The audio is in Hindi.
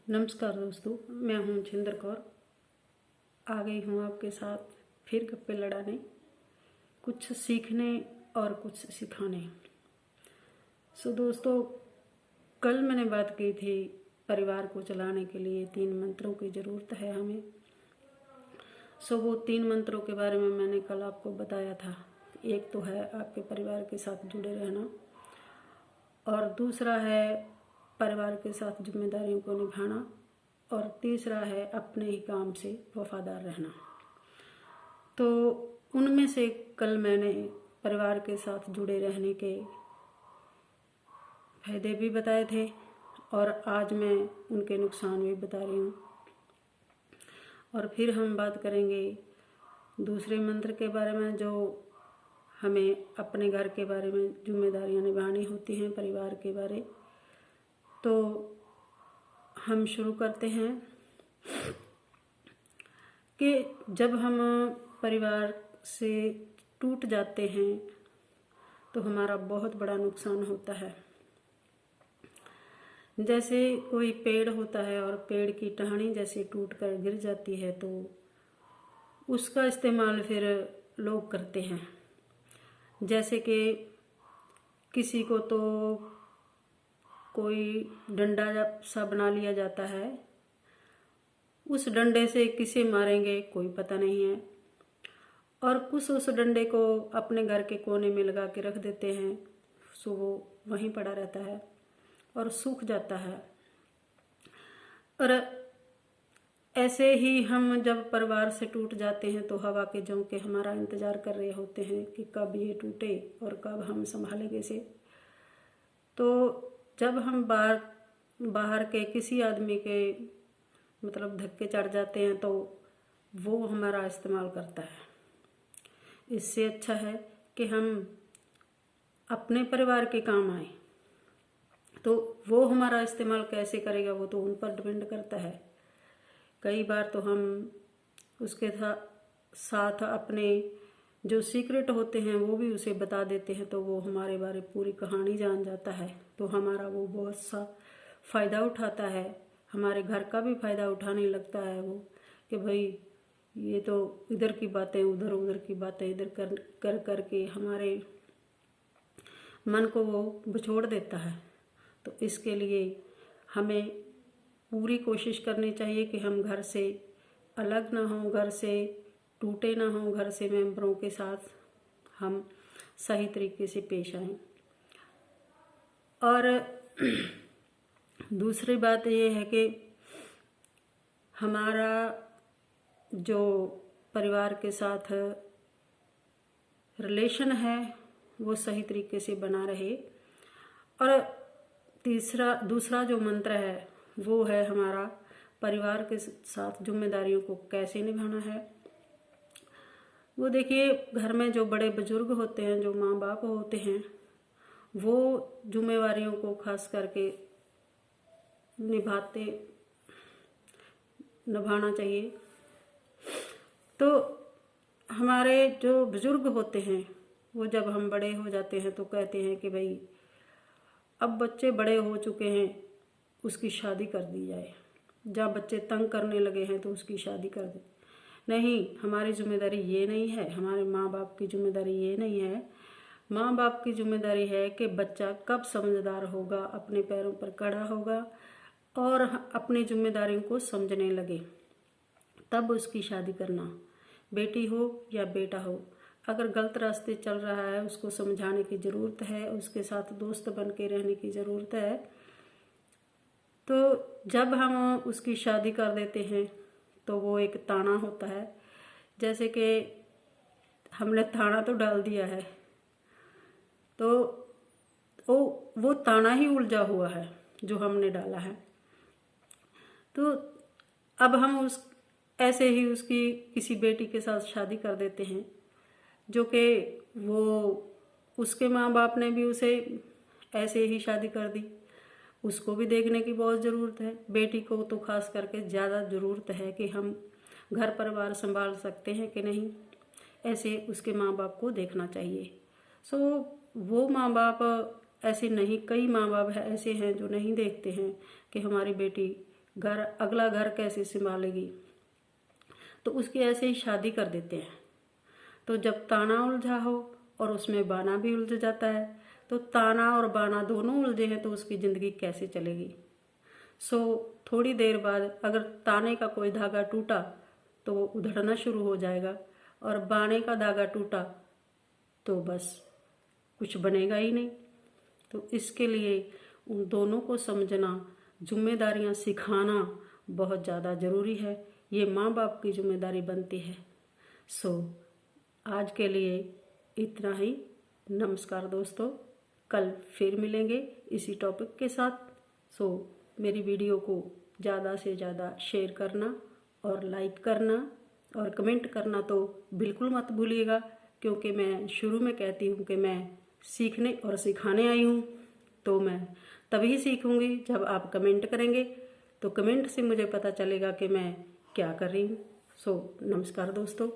नमस्कार दोस्तों, मैं हूं जिंदर कौर। आ गई हूं आपके साथ फिर गप्पे लड़ाने, कुछ सीखने और कुछ सिखाने। दोस्तों, कल मैंने बात की थी परिवार को चलाने के लिए 3 मंत्रों की ज़रूरत है हमें। वो 3 मंत्रों के बारे में मैंने कल आपको बताया था। एक तो है आपके परिवार के साथ जुड़े रहना, और दूसरा है परिवार के साथ जिम्मेदारियों को निभाना, और तीसरा है अपने ही काम से वफादार रहना। तो उनमें से कल मैंने परिवार के साथ जुड़े रहने के फायदे भी बताए थे, और आज मैं उनके नुकसान भी बता रही हूँ। और फिर हम बात करेंगे दूसरे मंत्र के बारे में, जो हमें अपने घर के बारे में जिम्मेदारियाँ निभानी होती हैं, परिवार के बारे। तो हम शुरू करते हैं कि जब हम परिवार से टूट जाते हैं तो हमारा बहुत बड़ा नुकसान होता है। जैसे कोई पेड़ होता है और पेड़ की टहनी जैसे टूट कर गिर जाती है, तो उसका इस्तेमाल फिर लोग करते हैं। जैसे कि किसी को तो कोई डंडा सा बना लिया जाता है, उस डंडे से किसे मारेंगे कोई पता नहीं है, और कुछ उस डंडे को अपने घर के कोने में लगा के रख देते हैं, वो वहीं पड़ा रहता है और सूख जाता है। और ऐसे ही हम जब परिवार से टूट जाते हैं तो हवा के झोंके हमारा इंतज़ार कर रहे होते हैं कि कब ये टूटे और कब हम संभालेंगे इसे। तो जब हम बाहर के किसी आदमी के मतलब धक्के चढ़ जाते हैं तो वो हमारा इस्तेमाल करता है। इससे अच्छा है कि हम अपने परिवार के काम आए। तो वो हमारा इस्तेमाल कैसे करेगा वो तो उन पर डिपेंड करता है। कई बार तो हम उसके साथ अपने जो सीक्रेट होते हैं वो भी उसे बता देते हैं, तो वो हमारे बारे पूरी कहानी जान जाता है। तो हमारा वो बहुत सा फ़ायदा उठाता है, हमारे घर का भी फ़ायदा उठाने लगता है वो, कि भाई ये तो इधर की बातें उधर, उधर की बातें इधर कर करके हमारे मन को वो बिछोड़ देता है। तो इसके लिए हमें पूरी कोशिश करनी चाहिए कि हम घर से अलग ना हों, घर से टूटे ना हों, घर से मेंबरों के साथ हम सही तरीके से पेश आएं। और दूसरी बात ये है कि हमारा जो परिवार के साथ रिलेशन है वो सही तरीके से बना रहे। और दूसरा जो मंत्र है वो है हमारा परिवार के साथ जिम्मेदारियों को कैसे निभाना है। वो देखिए, घर में जो बड़े बुजुर्ग होते हैं, जो माँ बाप होते हैं, वो जिम्मेवारियों को खास करके निभाना चाहिए। तो हमारे जो बुजुर्ग होते हैं वो जब हम बड़े हो जाते हैं तो कहते हैं कि भाई अब बच्चे बड़े हो चुके हैं, उसकी शादी कर दी जाए। जब बच्चे तंग करने लगे हैं तो उसकी शादी कर दे। नहीं, हमारी जिम्मेदारी ये नहीं है, हमारे माँ बाप की जिम्मेदारी ये नहीं है। माँ बाप की जिम्मेदारी है कि बच्चा कब समझदार होगा, अपने पैरों पर खड़ा होगा और अपनी जिम्मेदारियों को समझने लगे, तब उसकी शादी करना। बेटी हो या बेटा हो, अगर गलत रास्ते चल रहा है उसको समझाने की ज़रूरत है, उसके साथ दोस्त बन के रहने की ज़रूरत है। तो जब हम उसकी शादी कर देते हैं तो वो एक ताना होता है, जैसे कि हमने ताना तो डाल दिया है तो वो ताना ही उलझा हुआ है जो हमने डाला है। तो अब हम ऐसे ही उसकी किसी बेटी के साथ शादी कर देते हैं, जो कि वो उसके माँ बाप ने भी उसे ऐसे ही शादी कर दी। उसको भी देखने की बहुत ज़रूरत है। बेटी को तो खास करके ज़्यादा ज़रूरत है कि हम घर परिवार संभाल सकते हैं कि नहीं, ऐसे उसके माँ बाप को देखना चाहिए। वो माँ बाप ऐसे नहीं, कई माँ बाप ऐसे हैं जो नहीं देखते हैं कि हमारी बेटी घर, अगला घर कैसे संभालेगी। तो उसकी ऐसे ही शादी कर देते हैं। तो जब ताना उलझा हो और उसमें बाना भी उलझ जाता है, तो ताना और बाना दोनों उलझे हैं तो उसकी ज़िंदगी कैसे चलेगी। सो थोड़ी देर बाद अगर ताने का कोई धागा टूटा तो वो उधड़ना शुरू हो जाएगा, और बाने का धागा टूटा तो बस कुछ बनेगा ही नहीं। तो इसके लिए उन दोनों को समझना, जिम्मेदारियां सिखाना बहुत ज़्यादा ज़रूरी है। ये माँ बाप की जिम्मेदारी बनती है। सो आज के लिए इतना ही। नमस्कार दोस्तों, कल फिर मिलेंगे इसी टॉपिक के साथ। सो मेरी वीडियो को ज़्यादा से ज़्यादा शेयर करना और लाइक करना और कमेंट करना तो बिल्कुल मत भूलिएगा, क्योंकि मैं शुरू में कहती हूँ कि मैं सीखने और सिखाने आई हूँ। तो मैं तभी सीखूँगी जब आप कमेंट करेंगे। तो कमेंट से मुझे पता चलेगा कि मैं क्या कर रही हूँ। सो नमस्कार दोस्तों।